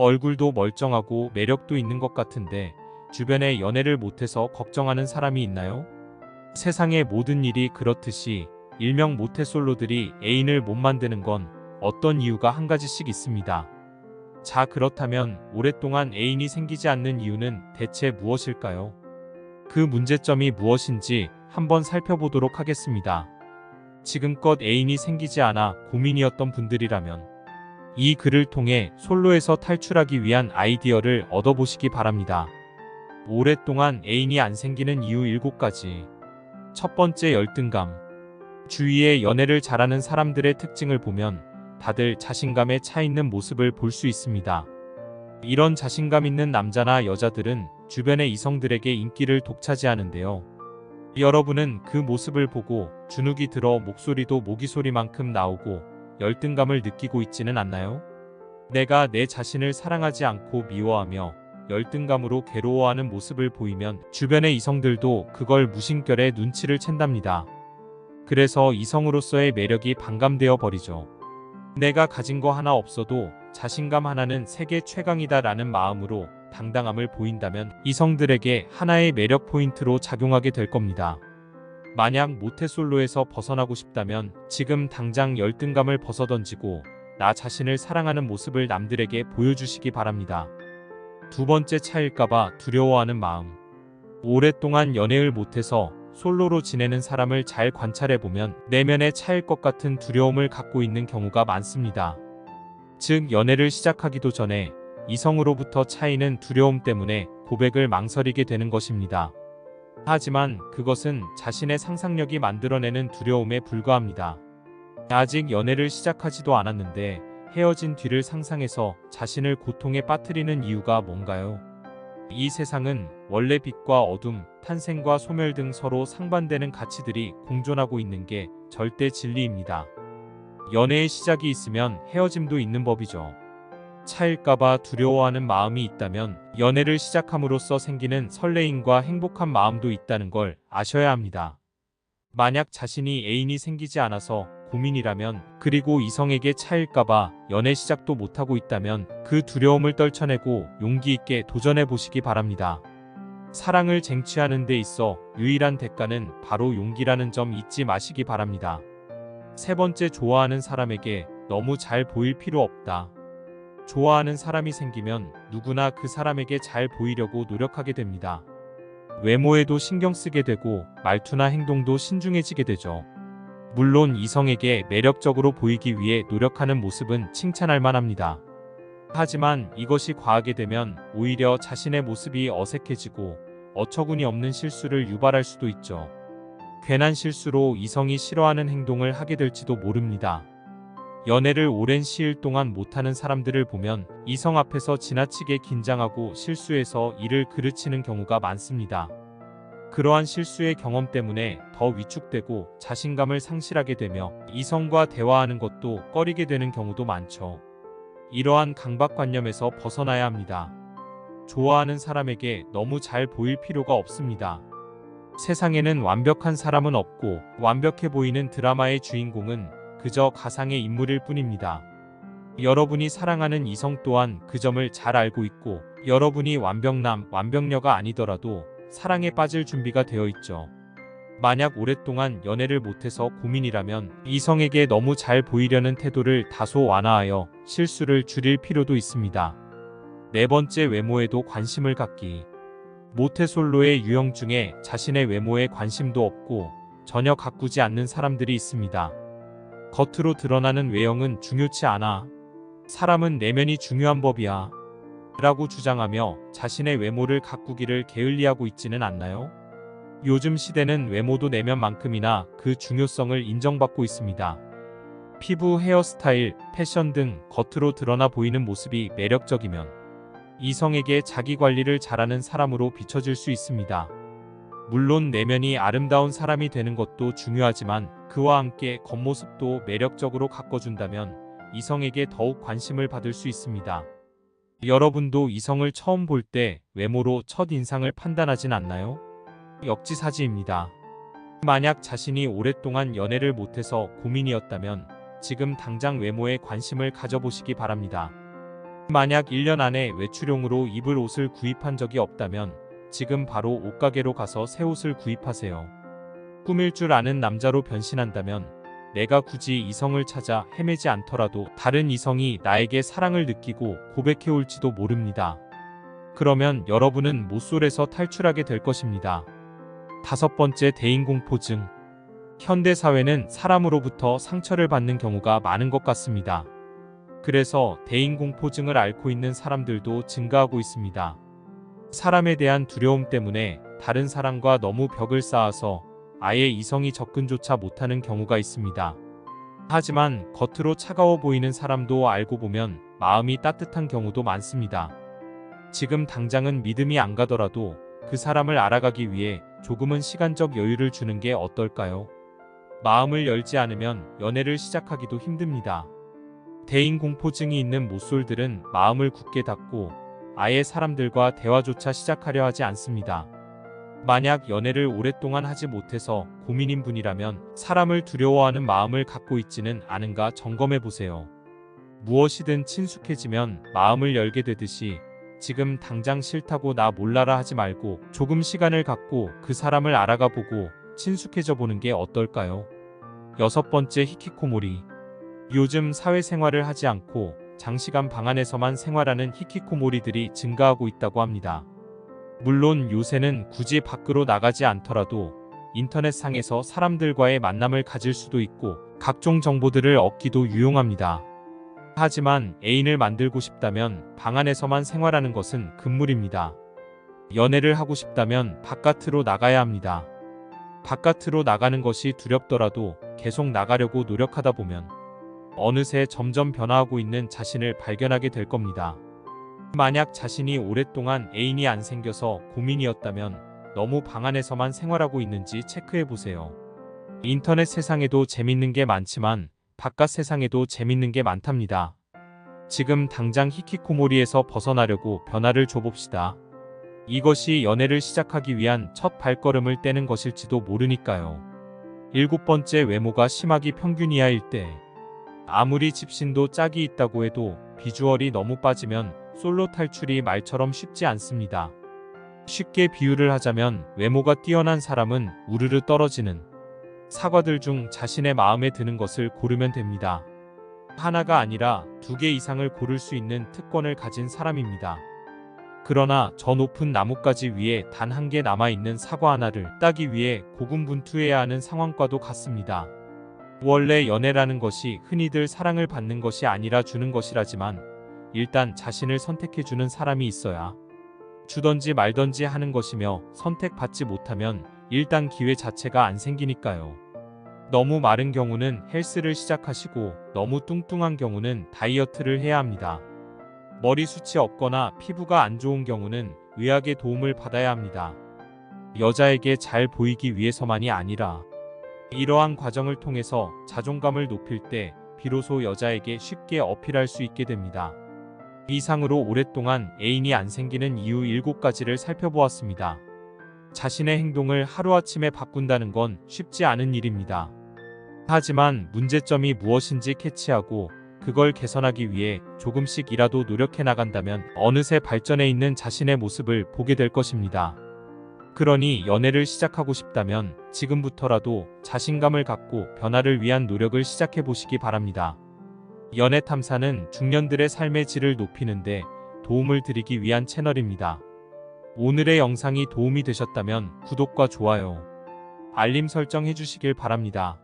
얼굴도 멀쩡하고 매력도 있는 것 같은데 주변에 연애를 못해서 걱정하는 사람이 있나요? 세상의 모든 일이 그렇듯이 일명 모태솔로들이 애인을 못 만드는 건 어떤 이유가 한 가지씩 있습니다. 자, 그렇다면 오랫동안 애인이 생기지 않는 이유는 대체 무엇일까요? 그 문제점이 무엇인지 한번 살펴보도록 하겠습니다. 지금껏 애인이 생기지 않아 고민이었던 분들이라면 이 글을 통해 솔로에서 탈출하기 위한 아이디어를 얻어보시기 바랍니다. 오랫동안 애인이 안 생기는 이유 7가지. 첫 번째, 열등감. 주위에 연애를 잘하는 사람들의 특징을 보면 다들 자신감에 차 있는 모습을 볼 수 있습니다. 이런 자신감 있는 남자나 여자들은 주변의 이성들에게 인기를 독차지하는데요. 여러분은 그 모습을 보고 주눅이 들어 목소리도 모기소리만큼 나오고 열등감을 느끼고 있지는 않나요? 내가 내 자신을 사랑하지 않고 미워하며 열등감으로 괴로워하는 모습을 보이면 주변의 이성들도 그걸 무심결에 눈치를 챈답니다. 그래서 이성으로서의 매력이 반감되어 버리죠. 내가 가진 거 하나 없어도 자신감 하나는 세계 최강이다 라는 마음으로 당당함을 보인다면 이성들에게 하나의 매력 포인트로 작용하게 될 겁니다. 만약 모태솔로에서 벗어나고 싶다면 지금 당장 열등감을 벗어던지고 나 자신을 사랑하는 모습을 남들에게 보여주시기 바랍니다. 두 번째, 차일까봐 두려워하는 마음. 오랫동안 연애를 못해서 솔로로 지내는 사람을 잘 관찰해보면 내면에 차일 것 같은 두려움을 갖고 있는 경우가 많습니다. 즉, 연애를 시작하기도 전에 이성으로부터 차이는 두려움 때문에 고백을 망설이게 되는 것입니다. 하지만 그것은 자신의 상상력이 만들어내는 두려움에 불과합니다. 아직 연애를 시작하지도 않았는데 헤어진 뒤를 상상해서 자신을 고통에 빠뜨리는 이유가 뭔가요? 이 세상은 원래 빛과 어둠, 탄생과 소멸 등 서로 상반되는 가치들이 공존하고 있는 게 절대 진리입니다. 연애의 시작이 있으면 헤어짐도 있는 법이죠. 차일까봐 두려워하는 마음이 있다면 연애를 시작함으로써 생기는 설레임과 행복한 마음도 있다는 걸 아셔야 합니다. 만약 자신이 애인이 생기지 않아서 고민이라면, 그리고 이성에게 차일까봐 연애 시작도 못하고 있다면 그 두려움을 떨쳐내고 용기 있게 도전해 보시기 바랍니다. 사랑을 쟁취하는 데 있어 유일한 대가는 바로 용기라는 점 잊지 마시기 바랍니다. 세 번째, 좋아하는 사람에게 너무 잘 보일 필요 없다. 좋아하는 사람이 생기면 누구나 그 사람에게 잘 보이려고 노력하게 됩니다. 외모에도 신경 쓰게 되고 말투나 행동도 신중해지게 되죠. 물론 이성에게 매력적으로 보이기 위해 노력하는 모습은 칭찬할 만합니다. 하지만 이것이 과하게 되면 오히려 자신의 모습이 어색해지고 어처구니 없는 실수를 유발할 수도 있죠. 괜한 실수로 이성이 싫어하는 행동을 하게 될지도 모릅니다. 연애를 오랜 시일 동안 못하는 사람들을 보면 이성 앞에서 지나치게 긴장하고 실수해서 이를 그르치는 경우가 많습니다. 그러한 실수의 경험 때문에 더 위축되고 자신감을 상실하게 되며 이성과 대화하는 것도 꺼리게 되는 경우도 많죠. 이러한 강박관념에서 벗어나야 합니다. 좋아하는 사람에게 너무 잘 보일 필요가 없습니다. 세상에는 완벽한 사람은 없고 완벽해 보이는 드라마의 주인공은 그저 가상의 인물일 뿐입니다. 여러분이 사랑하는 이성 또한 그 점을 잘 알고 있고 여러분이 완벽남, 완벽녀가 아니더라도 사랑에 빠질 준비가 되어 있죠. 만약 오랫동안 연애를 못해서 고민이라면 이성에게 너무 잘 보이려는 태도를 다소 완화하여 실수를 줄일 필요도 있습니다. 네 번째, 외모에도 관심을 갖기. 모태솔로의 유형 중에 자신의 외모에 관심도 없고 전혀 가꾸지 않는 사람들이 있습니다. 겉으로 드러나는 외형은 중요치 않아. 사람은 내면이 중요한 법이야. 라고 주장하며 자신의 외모를 가꾸기를 게을리하고 있지는 않나요? 요즘 시대는 외모도 내면만큼이나 그 중요성을 인정받고 있습니다. 피부, 헤어스타일, 패션 등 겉으로 드러나 보이는 모습이 매력적이면 이성에게 자기 관리를 잘하는 사람으로 비춰질 수 있습니다. 물론 내면이 아름다운 사람이 되는 것도 중요하지만 그와 함께 겉모습도 매력적으로 가꿔준다면 이성에게 더욱 관심을 받을 수 있습니다. 여러분도 이성을 처음 볼 때 외모로 첫인상을 판단하진 않나요? 역지사지입니다. 만약 자신이 오랫동안 연애를 못해서 고민이었다면 지금 당장 외모에 관심을 가져보시기 바랍니다. 만약 1년 안에 외출용으로 입을 옷을 구입한 적이 없다면 지금 바로 옷가게로 가서 새 옷을 구입하세요. 꾸밀 줄 아는 남자로 변신한다면 내가 굳이 이성을 찾아 헤매지 않더라도 다른 이성이 나에게 사랑을 느끼고 고백해 올지도 모릅니다. 그러면 여러분은 모쏠에서 탈출하게 될 것입니다. 5번째, 대인공포증. 현대 사회는 사람으로부터 상처를 받는 경우가 많은 것 같습니다. 그래서 대인공포증을 앓고 있는 사람들도 증가하고 있습니다. 사람에 대한 두려움 때문에 다른 사람과 너무 벽을 쌓아서 아예 이성이 접근조차 못하는 경우가 있습니다. 하지만 겉으로 차가워 보이는 사람도 알고 보면 마음이 따뜻한 경우도 많습니다. 지금 당장은 믿음이 안 가더라도 그 사람을 알아가기 위해 조금은 시간적 여유를 주는 게 어떨까요? 마음을 열지 않으면 연애를 시작하기도 힘듭니다. 대인공포증이 있는 모쏠들은 마음을 굳게 닫고 아예 사람들과 대화조차 시작하려 하지 않습니다. 만약 연애를 오랫동안 하지 못해서 고민인 분이라면 사람을 두려워하는 마음을 갖고 있지는 않은가 점검해 보세요. 무엇이든 친숙해지면 마음을 열게 되듯이 지금 당장 싫다고 나 몰라라 하지 말고 조금 시간을 갖고 그 사람을 알아가 보고 친숙해져 보는 게 어떨까요? 6번째, 히키코모리. 요즘 사회생활을 하지 않고 장시간 방 안에서만 생활하는 히키코모리들이 증가하고 있다고 합니다. 물론 요새는 굳이 밖으로 나가지 않더라도 인터넷상에서 사람들과의 만남을 가질 수도 있고 각종 정보들을 얻기도 유용합니다. 하지만 애인을 만들고 싶다면 방 안에서만 생활하는 것은 금물입니다. 연애를 하고 싶다면 바깥으로 나가야 합니다. 바깥으로 나가는 것이 두렵더라도 계속 나가려고 노력하다 보면 어느새 점점 변화하고 있는 자신을 발견하게 될 겁니다. 만약 자신이 오랫동안 애인이 안 생겨서 고민이었다면 너무 방 안에서만 생활하고 있는지 체크해 보세요. 인터넷 세상에도 재밌는 게 많지만 바깥 세상에도 재밌는 게 많답니다. 지금 당장 히키코모리에서 벗어나려고 변화를 줘봅시다. 이것이 연애를 시작하기 위한 첫 발걸음을 떼는 것일지도 모르니까요. 7번째, 외모가 심하기 평균 이하일 때. 아무리 집신도 짝이 있다고 해도 비주얼이 너무 빠지면 솔로 탈출이 말처럼 쉽지 않습니다. 쉽게 비유를 하자면 외모가 뛰어난 사람은 우르르 떨어지는 사과들 중 자신의 마음에 드는 것을 고르면 됩니다. 하나가 아니라 2개 이상을 고를 수 있는 특권을 가진 사람입니다. 그러나 저 높은 나뭇가지 위에 단 1개 남아있는 사과 하나를 따기 위해 고군분투해야 하는 상황과도 같습니다. 원래 연애라는 것이 흔히들 사랑을 받는 것이 아니라 주는 것이라지만 일단 자신을 선택해주는 사람이 있어야 주던지 말던지 하는 것이며 선택받지 못하면 일단 기회 자체가 안 생기니까요. 너무 마른 경우는 헬스를 시작하시고 너무 뚱뚱한 경우는 다이어트를 해야 합니다. 머리숱이 없거나 피부가 안 좋은 경우는 의학의 도움을 받아야 합니다. 여자에게 잘 보이기 위해서만이 아니라 이러한 과정을 통해서 자존감을 높일 때 비로소 여자에게 쉽게 어필할 수 있게 됩니다. 이상으로 오랫동안 애인이 안 생기는 이유 7가지를 살펴보았습니다. 자신의 행동을 하루아침에 바꾼다는 건 쉽지 않은 일입니다. 하지만 문제점이 무엇인지 캐치하고 그걸 개선하기 위해 조금씩이라도 노력해 나간다면 어느새 발전해 있는 자신의 모습을 보게 될 것입니다. 그러니 연애를 시작하고 싶다면 지금부터라도 자신감을 갖고 변화를 위한 노력을 시작해 보시기 바랍니다. 연애 탐사는 중년들의 삶의 질을 높이는데 도움을 드리기 위한 채널입니다. 오늘의 영상이 도움이 되셨다면 구독과 좋아요, 알림 설정 해주시길 바랍니다.